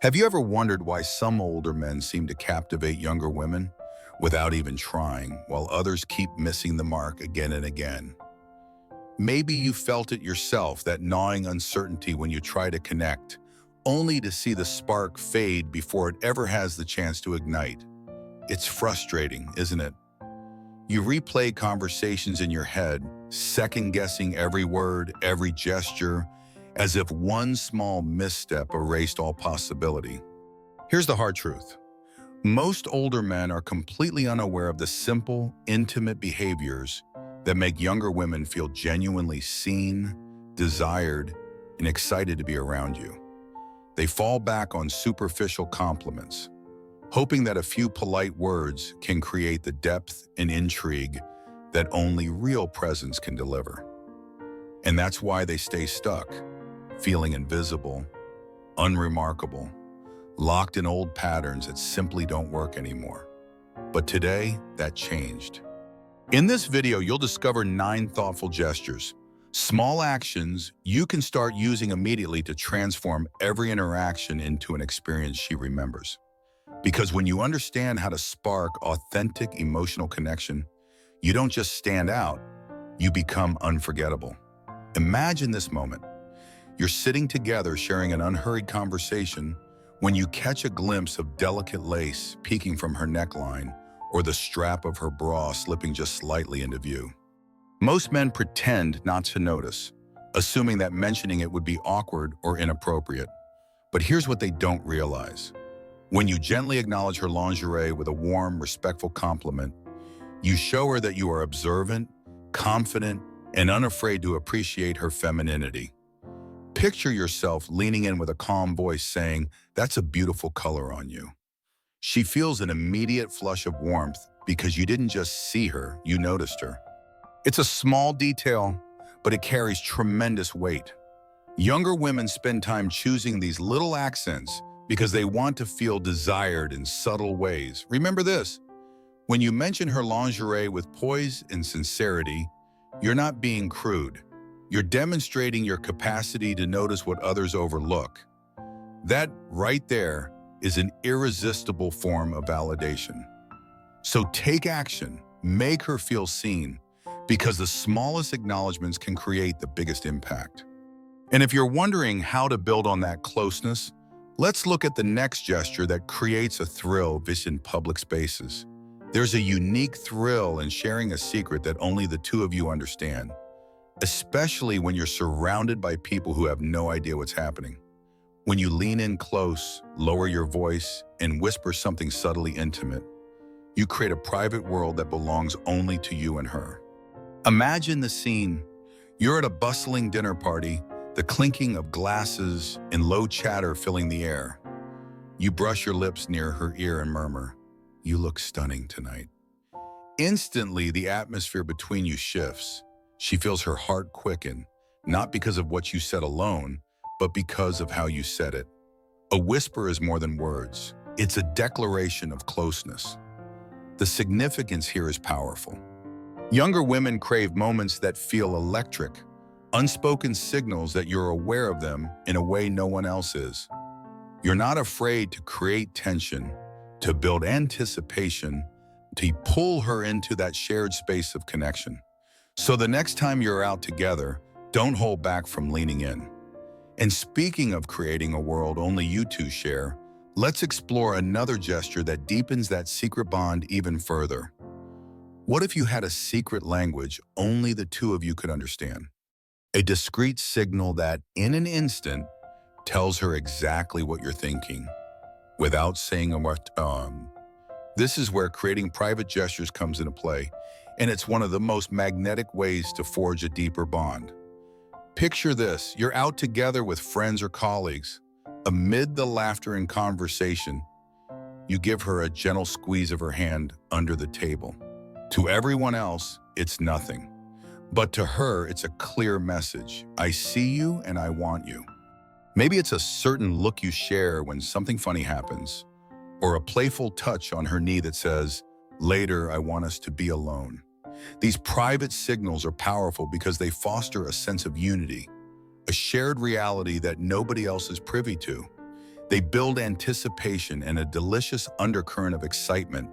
Have you ever wondered why some older men seem to captivate younger women without even trying, while others keep missing the mark again and again? Maybe you felt it yourself, that gnawing uncertainty when you try to connect, only to see the spark fade before it ever has the chance to ignite. It's frustrating, isn't it? You replay conversations in your head, second-guessing every word, every gesture, as if one small misstep erased all possibility. Here's the hard truth. Most older men are completely unaware of the simple, intimate behaviors that make younger women feel genuinely seen, desired, and excited to be around you. They fall back on superficial compliments, hoping that a few polite words can create the depth and intrigue that only real presence can deliver. And that's why they stay stuck, feeling invisible, unremarkable, locked in old patterns that simply don't work anymore. But today, that changed. In this video, you'll discover 9 thoughtful gestures, small actions you can start using immediately to transform every interaction into an experience she remembers. Because when you understand how to spark authentic emotional connection, you don't just stand out, you become unforgettable. Imagine this moment. You're sitting together sharing an unhurried conversation when you catch a glimpse of delicate lace peeking from her neckline or the strap of her bra slipping just slightly into view. Most men pretend not to notice, assuming that mentioning it would be awkward or inappropriate. But here's what they don't realize. When you gently acknowledge her lingerie with a warm, respectful compliment, you show her that you are observant, confident, and unafraid to appreciate her femininity. Picture yourself leaning in with a calm voice saying, "That's a beautiful color on you." She feels an immediate flush of warmth because you didn't just see her, you noticed her. It's a small detail, but it carries tremendous weight. Younger women spend time choosing these little accents because they want to feel desired in subtle ways. Remember this, when you mention her lingerie with poise and sincerity, you're not being crude. You're demonstrating your capacity to notice what others overlook. That right there is an irresistible form of validation. So take action, make her feel seen, because the smallest acknowledgments can create the biggest impact. And if you're wondering how to build on that closeness, let's look at the next gesture that creates a thrill in public spaces. There's a unique thrill in sharing a secret that only the two of you understand, especially when you're surrounded by people who have no idea what's happening. When you lean in close, lower your voice, and whisper something subtly intimate, you create a private world that belongs only to you and her. Imagine the scene. You're at a bustling dinner party, the clinking of glasses and low chatter filling the air. You brush your lips near her ear and murmur, "You look stunning tonight." Instantly, the atmosphere between you shifts. She feels her heart quicken, not because of what you said alone, but because of how you said it. A whisper is more than words. It's a declaration of closeness. The significance here is powerful. Younger women crave moments that feel electric, unspoken signals that you're aware of them in a way no one else is. You're not afraid to create tension, to build anticipation, to pull her into that shared space of connection. So the next time you're out together, don't hold back from leaning in. And speaking of creating a world only you two share, let's explore another gesture that deepens that secret bond even further. What if you had a secret language only the two of you could understand? A discreet signal that, in an instant, tells her exactly what you're thinking, without saying a word. This is where creating private gestures comes into play, and it's one of the most magnetic ways to forge a deeper bond. Picture this, you're out together with friends or colleagues. Amid the laughter and conversation, you give her a gentle squeeze of her hand under the table. To everyone else, it's nothing. But to her, it's a clear message. I see you and I want you. Maybe it's a certain look you share when something funny happens, or a playful touch on her knee that says, "Later, I want us to be alone." These private signals are powerful because they foster a sense of unity, a shared reality that nobody else is privy to. They build anticipation and a delicious undercurrent of excitement,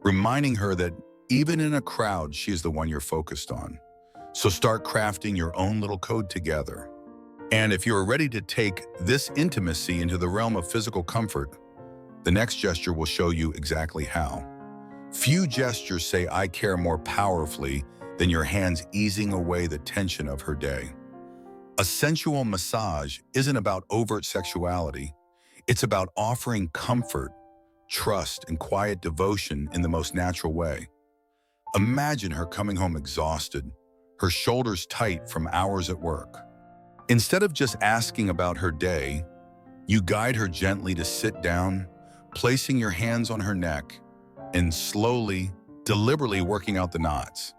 reminding her that even in a crowd, she is the one you're focused on. So start crafting your own little code together. And if you are ready to take this intimacy into the realm of physical comfort, the next gesture will show you exactly how. Few gestures say "I care" more powerfully than your hands easing away the tension of her day. A sensual massage isn't about overt sexuality. It's about offering comfort, trust, and quiet devotion in the most natural way. Imagine her coming home exhausted, her shoulders tight from hours at work. Instead of just asking about her day, you guide her gently to sit down, placing your hands on her neck and slowly, deliberately working out the knots.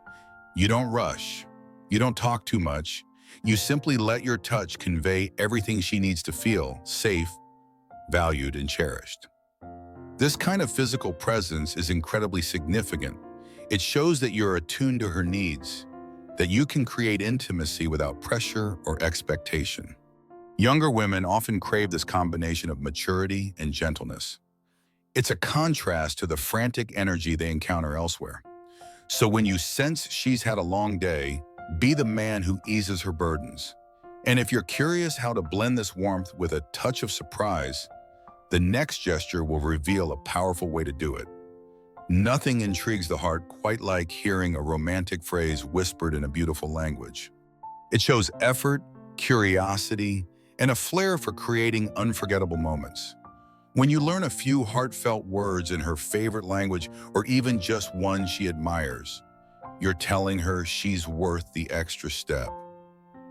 You don't rush. You don't talk too much. You simply let your touch convey everything she needs to feel safe, valued, and cherished. This kind of physical presence is incredibly significant. It shows that you're attuned to her needs, that you can create intimacy without pressure or expectation. Younger women often crave this combination of maturity and gentleness. It's a contrast to the frantic energy they encounter elsewhere. So when you sense she's had a long day, be the man who eases her burdens. And if you're curious how to blend this warmth with a touch of surprise, the next gesture will reveal a powerful way to do it. Nothing intrigues the heart quite like hearing a romantic phrase whispered in a beautiful language. It shows effort, curiosity, and a flair for creating unforgettable moments. When you learn a few heartfelt words in her favorite language or even just one she admires, you're telling her she's worth the extra step.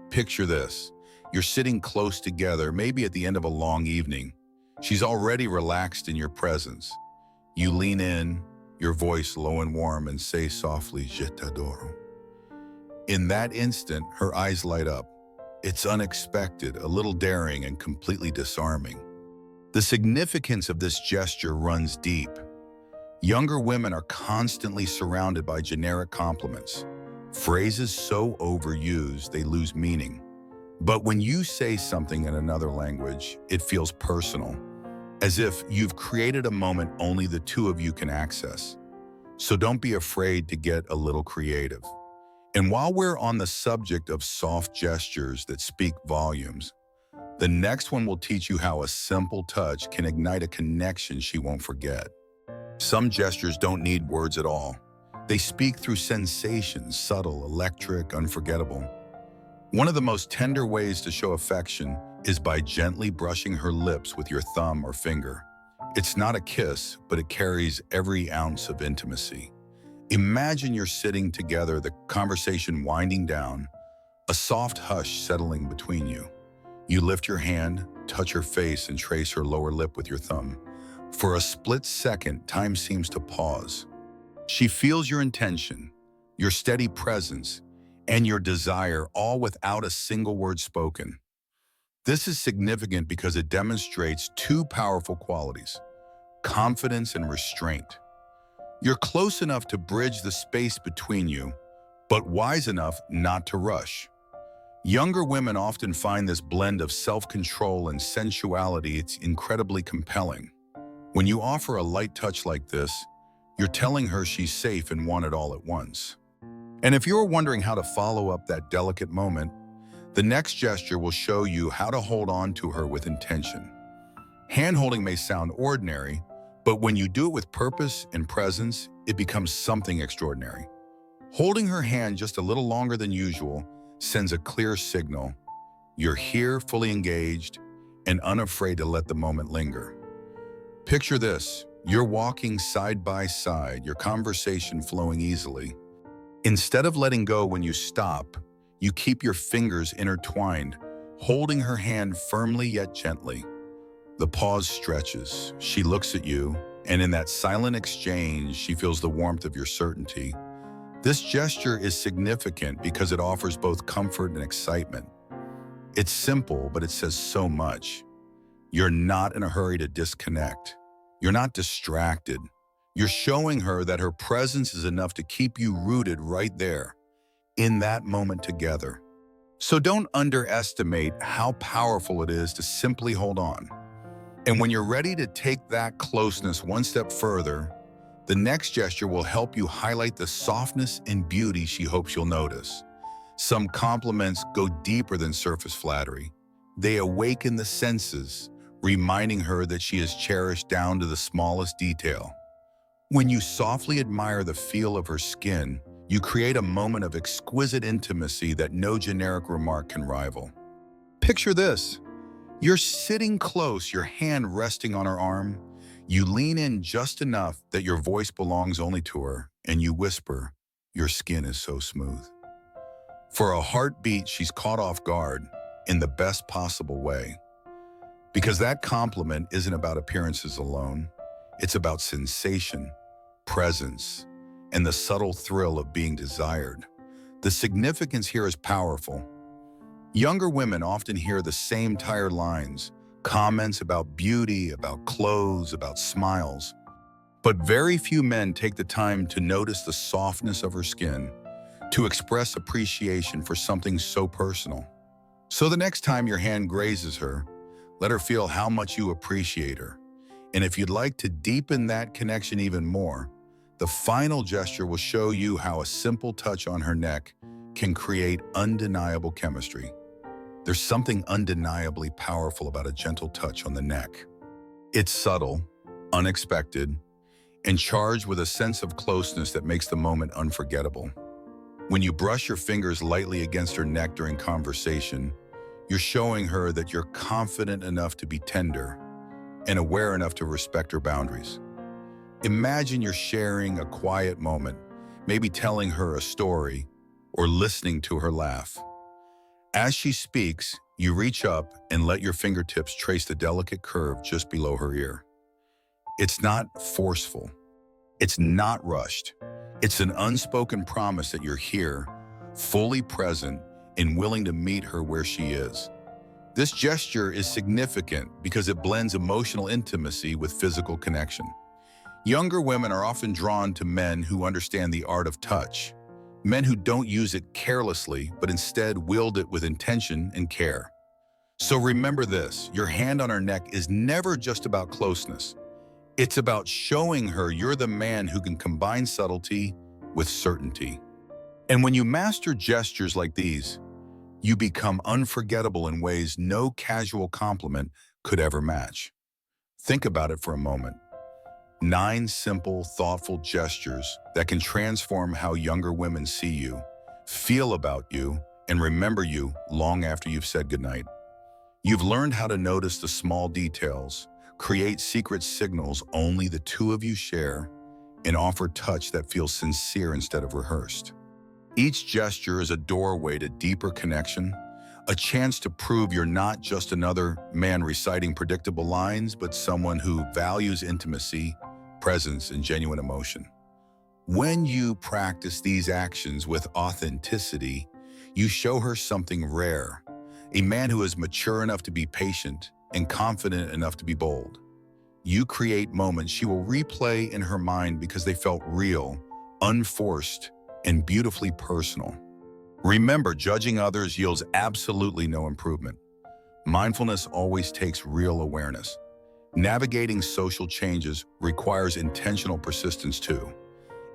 Picture this. You're sitting close together, maybe at the end of a long evening. She's already relaxed in your presence. You lean in, your voice low and warm, and say softly, "Je t'adore." In that instant, her eyes light up. It's unexpected, a little daring, and completely disarming. The significance of this gesture runs deep. Younger women are constantly surrounded by generic compliments, phrases so overused they lose meaning. But when you say something in another language, it feels personal, as if you've created a moment only the two of you can access. So don't be afraid to get a little creative. And while we're on the subject of soft gestures that speak volumes, the next one will teach you how a simple touch can ignite a connection she won't forget. Some gestures don't need words at all. They speak through sensations, subtle, electric, unforgettable. One of the most tender ways to show affection is by gently brushing her lips with your thumb or finger. It's not a kiss, but it carries every ounce of intimacy. Imagine you're sitting together, the conversation winding down, a soft hush settling between you. You lift your hand, touch her face, and trace her lower lip with your thumb. For a split second, time seems to pause. She feels your intention, your steady presence, and your desire, all without a single word spoken. This is significant because it demonstrates two powerful qualities: confidence and restraint. You're close enough to bridge the space between you, but wise enough not to rush. Younger women often find this blend of self-control and sensuality it's incredibly compelling. When you offer a light touch like this, you're telling her she's safe and wanted all at once. And if you're wondering how to follow up that delicate moment, the next gesture will show you how to hold on to her with intention. Hand-holding may sound ordinary, but when you do it with purpose and presence, it becomes something extraordinary. Holding her hand just a little longer than usual sends a clear signal. You're here, fully engaged, and unafraid to let the moment linger. Picture this. You're walking side by side, your conversation flowing easily. Instead of letting go when you stop, you keep your fingers intertwined, holding her hand firmly yet gently. The pause stretches. She looks at you, and in that silent exchange, she feels the warmth of your certainty. This gesture is significant because it offers both comfort and excitement. It's simple, but it says so much. You're not in a hurry to disconnect. You're not distracted. You're showing her that her presence is enough to keep you rooted right there, in that moment together. So don't underestimate how powerful it is to simply hold on. And when you're ready to take that closeness one step further, the next gesture will help you highlight the softness and beauty she hopes you'll notice. Some compliments go deeper than surface flattery. They awaken the senses, reminding her that she is cherished down to the smallest detail. When you softly admire the feel of her skin, you create a moment of exquisite intimacy that no generic remark can rival. Picture this. You're sitting close, your hand resting on her arm. You lean in just enough that your voice belongs only to her, and you whisper, "Your skin is so smooth." For a heartbeat, she's caught off guard in the best possible way. Because that compliment isn't about appearances alone. It's about sensation, presence, and the subtle thrill of being desired. The significance here is powerful. Younger women often hear the same tired lines, comments about beauty, about clothes, about smiles. But very few men take the time to notice the softness of her skin, to express appreciation for something so personal. So the next time your hand grazes her, let her feel how much you appreciate her. And if you'd like to deepen that connection even more, the final gesture will show you how a simple touch on her neck can create undeniable chemistry. There's something undeniably powerful about a gentle touch on the neck. It's subtle, unexpected, and charged with a sense of closeness that makes the moment unforgettable. When you brush your fingers lightly against her neck during conversation, you're showing her that you're confident enough to be tender and aware enough to respect her boundaries. Imagine you're sharing a quiet moment, maybe telling her a story or listening to her laugh. As she speaks, you reach up and let your fingertips trace the delicate curve just below her ear. It's not forceful. It's not rushed. It's an unspoken promise that you're here, fully present, and willing to meet her where she is. This gesture is significant because it blends emotional intimacy with physical connection. Younger women are often drawn to men who understand the art of touch, men who don't use it carelessly, but instead wield it with intention and care. So remember this, your hand on her neck is never just about closeness. It's about showing her you're the man who can combine subtlety with certainty. And when you master gestures like these, you become unforgettable in ways no casual compliment could ever match. Think about it for a moment. 9 simple, thoughtful gestures that can transform how younger women see you, feel about you, and remember you long after you've said goodnight. You've learned how to notice the small details, create secret signals only the two of you share, and offer touch that feels sincere instead of rehearsed. Each gesture is a doorway to deeper connection, a chance to prove you're not just another man reciting predictable lines, but someone who values intimacy, presence, and genuine emotion. When you practice these actions with authenticity, you show her something rare, a man who is mature enough to be patient and confident enough to be bold. You create moments she will replay in her mind because they felt real, unforced, and beautifully personal. Remember, judging others yields absolutely no improvement. Mindfulness always takes real awareness. Navigating social changes requires intentional persistence too.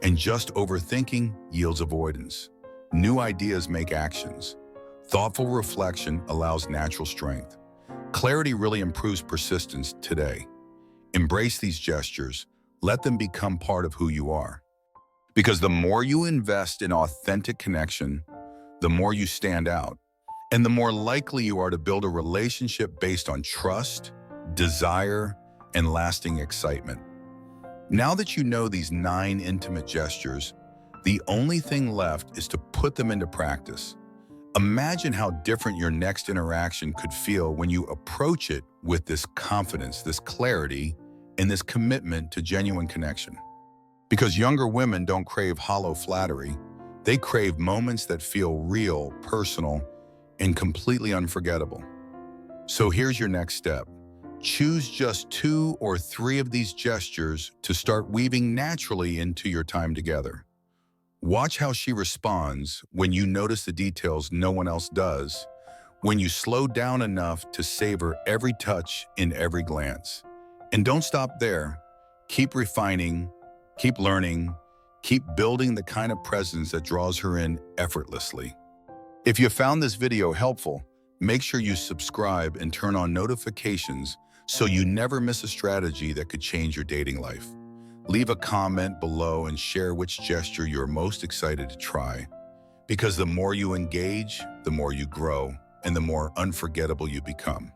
And just overthinking yields avoidance. New ideas make actions. Thoughtful reflection allows natural strength. Clarity really improves persistence today. Embrace these gestures. Let them become part of who you are. Because the more you invest in authentic connection, the more you stand out, and the more likely you are to build a relationship based on trust, desire, and lasting excitement. Now that you know these 9 intimate gestures, the only thing left is to put them into practice. Imagine how different your next interaction could feel when you approach it with this confidence, this clarity, and this commitment to genuine connection. Because younger women don't crave hollow flattery, they crave moments that feel real, personal, and completely unforgettable. So here's your next step. Choose just 2 or 3 of these gestures to start weaving naturally into your time together. Watch how she responds when you notice the details no one else does, when you slow down enough to savor every touch in every glance. And don't stop there. Keep refining, keep learning, keep building the kind of presence that draws her in effortlessly. If you found this video helpful, make sure you subscribe and turn on notifications so you never miss a strategy that could change your dating life. Leave a comment below and share which gesture you're most excited to try. Because the more you engage, the more you grow, and the more unforgettable you become.